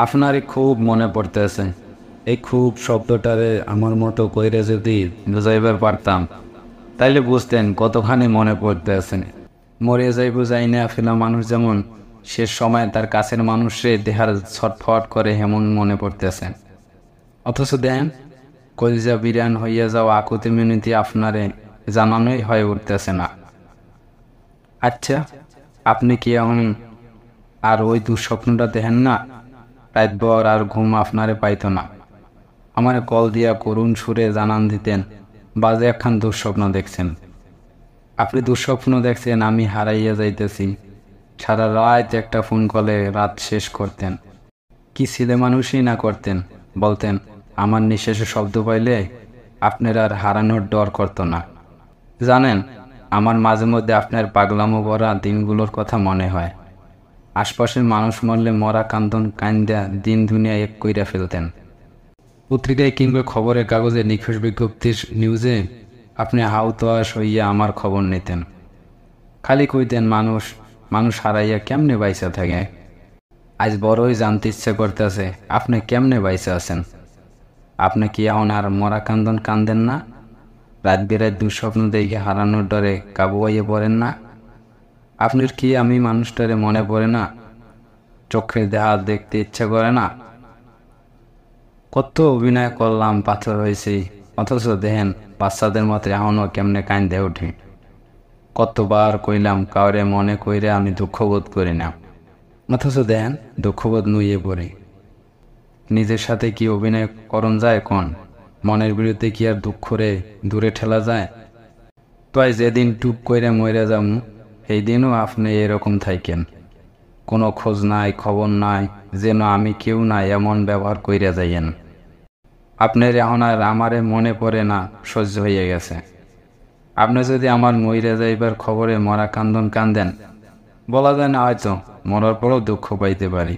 আপনারই খুব মনে পড়তেছে। এই খুব শব্দটারে আমার মতো কইরে যদি বুঝাইবার পারতাম তাইলে বুঝতেন কতখানি মনে পড়তেছে। মরে যাইব যাই না ফেলা মানুষ যেমন শেষ সময় তার কাছের মানুষরে দেহার ছটফট করে এমন মনে পড়তেছে। অথচ দেন কলিজা বিরান হইয়া যাওয়া আকুতি মিনতি আপনারে জানানোই হয়ে উঠতেছে না। আচ্ছা, আপনি কি এখন আর ওই দুঃস্বপ্নটা দেখেন না? রাতভর আর ঘুম আপনারে পাইতো না। আমার কল দিয়া করুণ সুরে জানান দিতেন বাজে একখান দুঃস্বপ্ন দেখছেন। আপনি দুঃস্বপ্ন দেখছেন আমি হারাইয়া যাইতেছি। সারা রাত একটা ফোন কলে রাত শেষ করতেন। কি ছেলে মানুষই না করতেন। বলতেন আমার নিঃশ্বাসে শব্দ পাইলে আপনার আর হারানোর ডর করতো না। জানেন, আমার মাঝে মধ্যে আপনার পাগলামো ভরা দিনগুলোর কথা মনে হয়। আশপাশের মানুষ মরলে মরা কান্দন কান্দা দিন দুনিয়া এক কইরা ফেলতেন। পত্রিকায় কিংবা খবরের কাগজে নিখোঁজ বিজ্ঞপ্তির নিউজে আপনি হাউতোয়াশ হইয়া আমার খবর নিতেন। খালি কইতেন মানুষ মানুষ হারাইয়া কেমনে বাইসা থাকে। আজ বড়ই জানতে ইচ্ছে করতেছে আপনি কেমনে বাইসা আছেন। আপনি কি এখন আর মরা কান্দন কান্দেন না? রাত বেরাত দুঃস্বপ্ন দেখে হারানোর ডরে কাবু হইয়ে পড়েন না? আপনার কি আমি মানুষটারে মনে পড়ে না? চোখে দেহা দেখতে ইচ্ছা করে না? কত অভিনয় করলাম, পাথর হয়েছি, অথচ দেখেন বাচ্চাদের মতো এখনও কেমনে কান্দে উঠি। কতবার কইলাম কাউরে মনে কইরে আমি দুঃখবোধ করি না, অথচ দেখেন দুঃখবোধ নুইয়ে পড়ি। নিজের সাথে কি অভিনয় করণ যায় কোন? মনের বিরুদ্ধে কি আর দুঃখরে দূরে ঠেলা যায়? তাই যেদিন টুপ কইরে মরে যাম সেই দিনও আপনি এরকম থাকেন। কোনো খোঁজ নাই খবর নাই, যেন আমি কেউ নাই এমন ব্যবহার কইরা যাইয়েন। আপনার এখন আর আমারে মনে পড়ে না, সহ্য হইয়া গেছে। আপনি যদি আমার মইরা যাইবার খবরে মরা কান্দন কান্দেন, বলা যায় না হয়তো মরার পরও দুঃখ পাইতে পারি।